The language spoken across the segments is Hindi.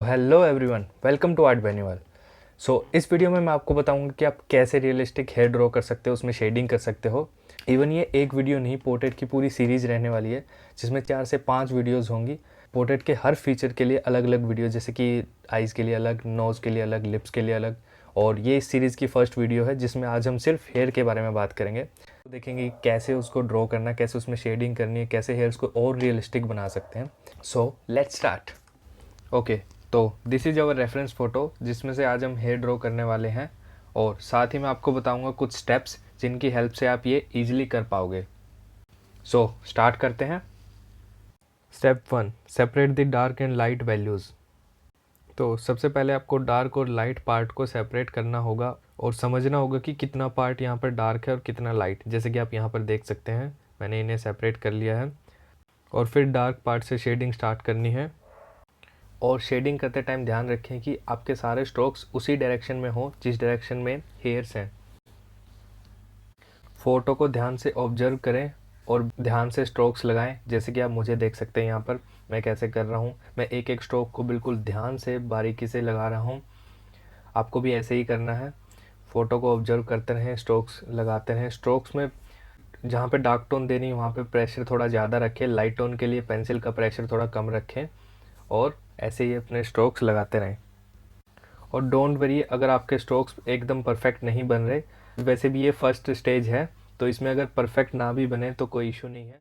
Hello everyone, welcome to art Benual. इस वीडियो में मैं आपको बताऊंगा कि आप कैसे रियलिस्टिक हेयर ड्रॉ कर सकते हो, उसमें शेडिंग कर सकते हो। इवन ये एक वीडियो नहीं, पोर्ट्रेट की पूरी सीरीज़ रहने वाली है जिसमें 4 से 5 वीडियोस होंगी। पोर्ट्रेट के हर फीचर के लिए अलग अलग वीडियो, जैसे कि आइज़ के लिए अलग, नोज़ के लिए अलग, लिप्स के लिए अलग। और ये इस सीरीज़ की फर्स्ट वीडियो है जिसमें आज हम सिर्फ हेयर के बारे में बात करेंगे। तो देखेंगे कि कैसे उसको ड्रॉ करना, कैसे उसमें शेडिंग करनी है, कैसे हेयर्स को और रियलिस्टिक बना सकते हैं। So let's start. ओके, तो this is our reference photo जिसमें से आज हम हेयर ड्रॉ करने वाले हैं, और साथ ही मैं आपको बताऊंगा कुछ स्टेप्स जिनकी हेल्प से आप ये इजीली कर पाओगे। स्टार्ट करते हैं। Step 1, separate the dark and light values. तो सबसे पहले आपको डार्क और लाइट पार्ट को सेपरेट करना होगा और समझना होगा कि कितना पार्ट यहाँ पर डार्क है और कितना लाइट। जैसे कि आप यहाँ पर देख सकते हैं, मैंने इन्हें सेपरेट कर लिया है। और फिर डार्क पार्ट से शेडिंग स्टार्ट करनी है। और शेडिंग करते टाइम ध्यान रखें कि आपके सारे स्ट्रोक्स उसी डायरेक्शन में हो जिस डायरेक्शन में हेयर्स हैं। फ़ोटो को ध्यान से ऑब्जर्व करें और ध्यान से स्ट्रोक्स लगाएं। जैसे कि आप मुझे देख सकते हैं यहाँ पर मैं कैसे कर रहा हूँ। मैं एक एक स्ट्रोक को बिल्कुल ध्यान से बारीकी से लगा रहा हूँ। आपको भी ऐसे ही करना है। फ़ोटो को ऑब्जर्व करते रहें, स्ट्रोक्स लगाते रहें। स्ट्रोक्स में जहाँ पे डार्क टोन देनी है वहाँ पे प्रेशर थोड़ा ज़्यादा रखें, लाइट टोन के लिए पेंसिल का प्रेशर थोड़ा कम रखें, और ऐसे ही अपने स्ट्रोक्स लगाते रहें। और डोंट वरी अगर आपके स्ट्रोक्स एकदम परफेक्ट नहीं बन रहे। वैसे भी ये फर्स्ट स्टेज है, तो इसमें अगर परफेक्ट ना भी बने तो कोई इशू नहीं है।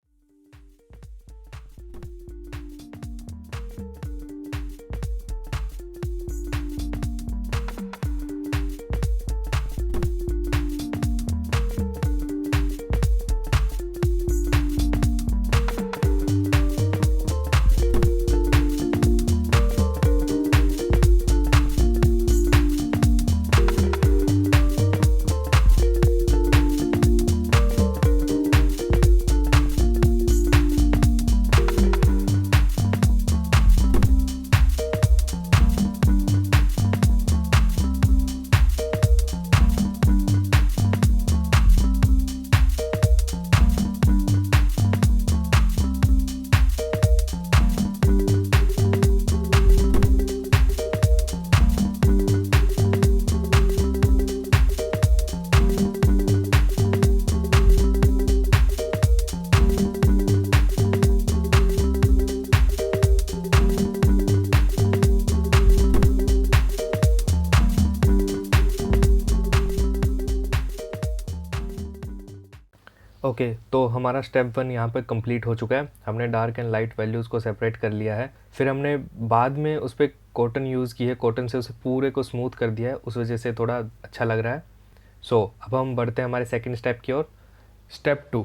ओके, तो हमारा स्टेप 1 यहाँ पर कंप्लीट हो चुका है। हमने डार्क एंड लाइट वैल्यूज़ को सेपरेट कर लिया है। फिर हमने बाद में उस पर कॉटन यूज़ की है, कॉटन से उसे पूरे को स्मूथ कर दिया है, उस वजह से थोड़ा अच्छा लग रहा है। अब हम बढ़ते हैं हमारे सेकंड स्टेप की ओर। Step 2,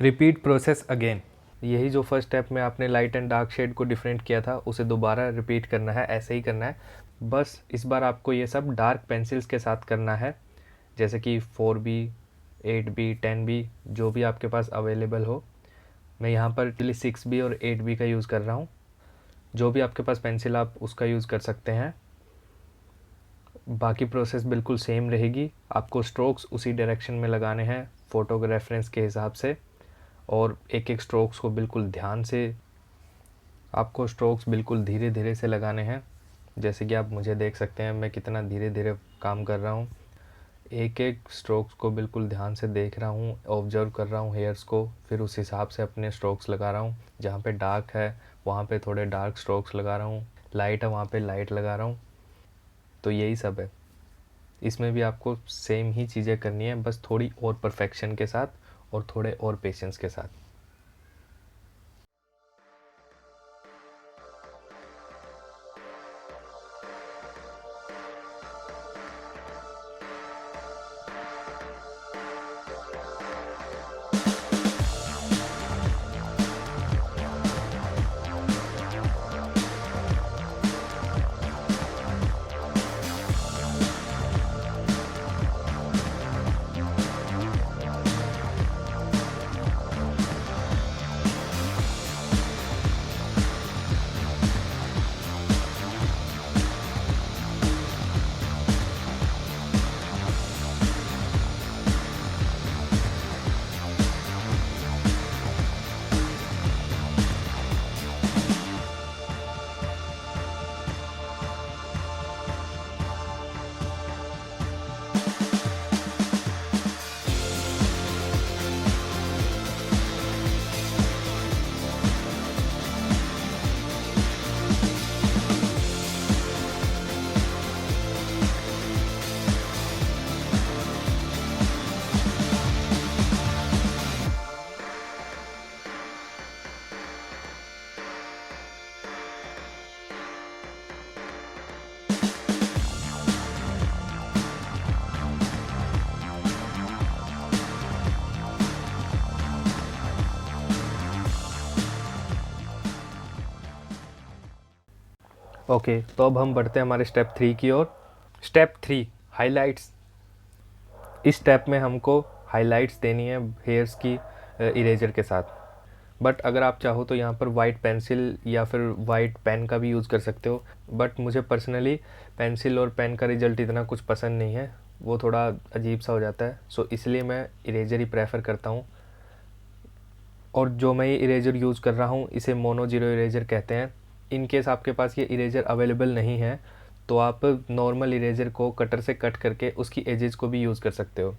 repeat process again. यही जो फर्स्ट स्टेप में आपने लाइट एंड डार्क शेड को डिफरेंट किया था, उसे दोबारा रिपीट करना है, ऐसे ही करना है। बस इस बार आपको ये सब डार्क पेंसिल्स के साथ करना है, जैसे कि 4B, 8B, 10B, जो भी आपके पास अवेलेबल हो। मैं यहाँ पर एक्चुअली 6B और 8B का यूज़ कर रहा हूँ। जो भी आपके पास पेंसिल आप उसका यूज़ कर सकते हैं। बाकी प्रोसेस बिल्कुल सेम रहेगी। आपको स्ट्रोक्स उसी डायरेक्शन में लगाने हैं फ़ोटो के रेफरेंस के हिसाब से, और एक एक स्ट्रोक्स को बिल्कुल ध्यान से, आपको स्ट्रोक्स बिल्कुल धीरे धीरे से लगाने हैं। जैसे कि आप मुझे देख सकते हैं मैं कितना धीरे धीरे काम कर रहा हूँ। एक एक स्ट्रोक्स को बिल्कुल ध्यान से देख रहा हूँ, ऑब्जर्व कर रहा हूँ हेयर्स को, फिर उस हिसाब से अपने स्ट्रोक्स लगा रहा हूँ। जहाँ पे डार्क है वहाँ पे थोड़े डार्क स्ट्रोक्स लगा रहा हूँ, लाइट है वहाँ पे लाइट लगा रहा हूँ। तो यही सब है। इसमें भी आपको सेम ही चीज़ें करनी है, बस थोड़ी और परफेक्शन के साथ और थोड़े और पेशेंस के साथ। ओके, तो अब हम बढ़ते हैं हमारे स्टेप 3 की ओर। Step 3 highlights. इस स्टेप में हमको हाइलाइट्स देनी है हेयर्स की इरेजर के साथ। बट अगर आप चाहो तो यहाँ पर वाइट पेंसिल या फिर वाइट पेन का भी यूज़ कर सकते हो, बट मुझे पर्सनली पेंसिल और पेन का रिज़ल्ट इतना कुछ पसंद नहीं है, वो थोड़ा अजीब सा हो जाता है। सो इसलिए मैं इरेजर ही प्रेफर करता हूँ। और जो मैं ये इरेजर यूज़ कर रहा हूँ इसे मोनो जीरो इरेजर कहते हैं। इन केस आपके पास ये इरेजर अवेलेबल नहीं है तो आप नॉर्मल इरेजर को कटर से कट करके उसकी एजेस को भी यूज़ कर सकते हो,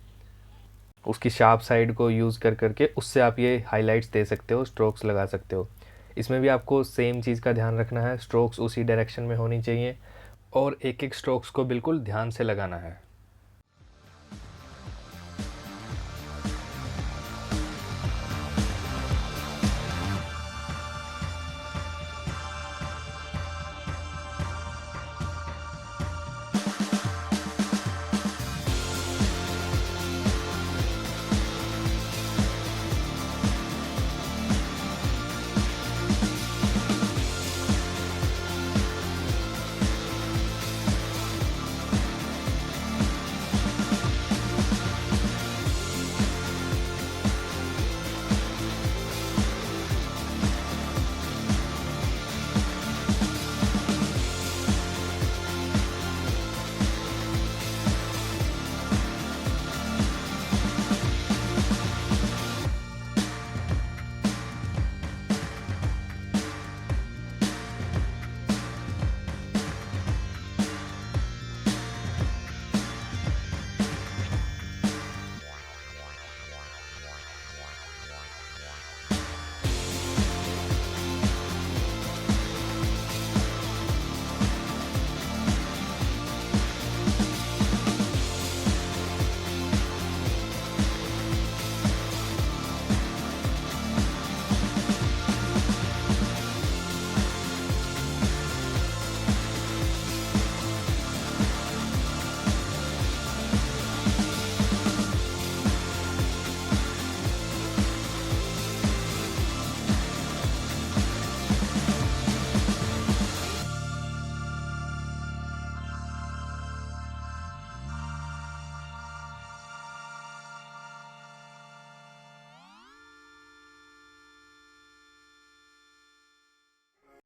उसकी शार्प साइड को यूज़ कर करके उससे आप ये हाइलाइट्स दे सकते हो, स्ट्रोक्स लगा सकते हो। इसमें भी आपको सेम चीज़ का ध्यान रखना है, स्ट्रोक्स उसी डायरेक्शन में होनी चाहिए और एक एक स्ट्रोक्स को बिल्कुल ध्यान से लगाना है।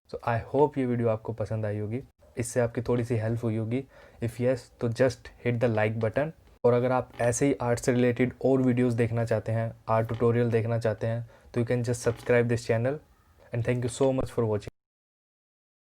सो आई होप ये वीडियो आपको पसंद आई होगी, इससे आपकी थोड़ी सी हेल्प हुई होगी। इफ़ यस तो just hit the like button. और अगर आप ऐसे ही आर्ट से रिलेटेड और वीडियोस देखना चाहते हैं, आर्ट ट्यूटोरियल देखना चाहते हैं, तो you can just subscribe this channel and thank you so much for watching.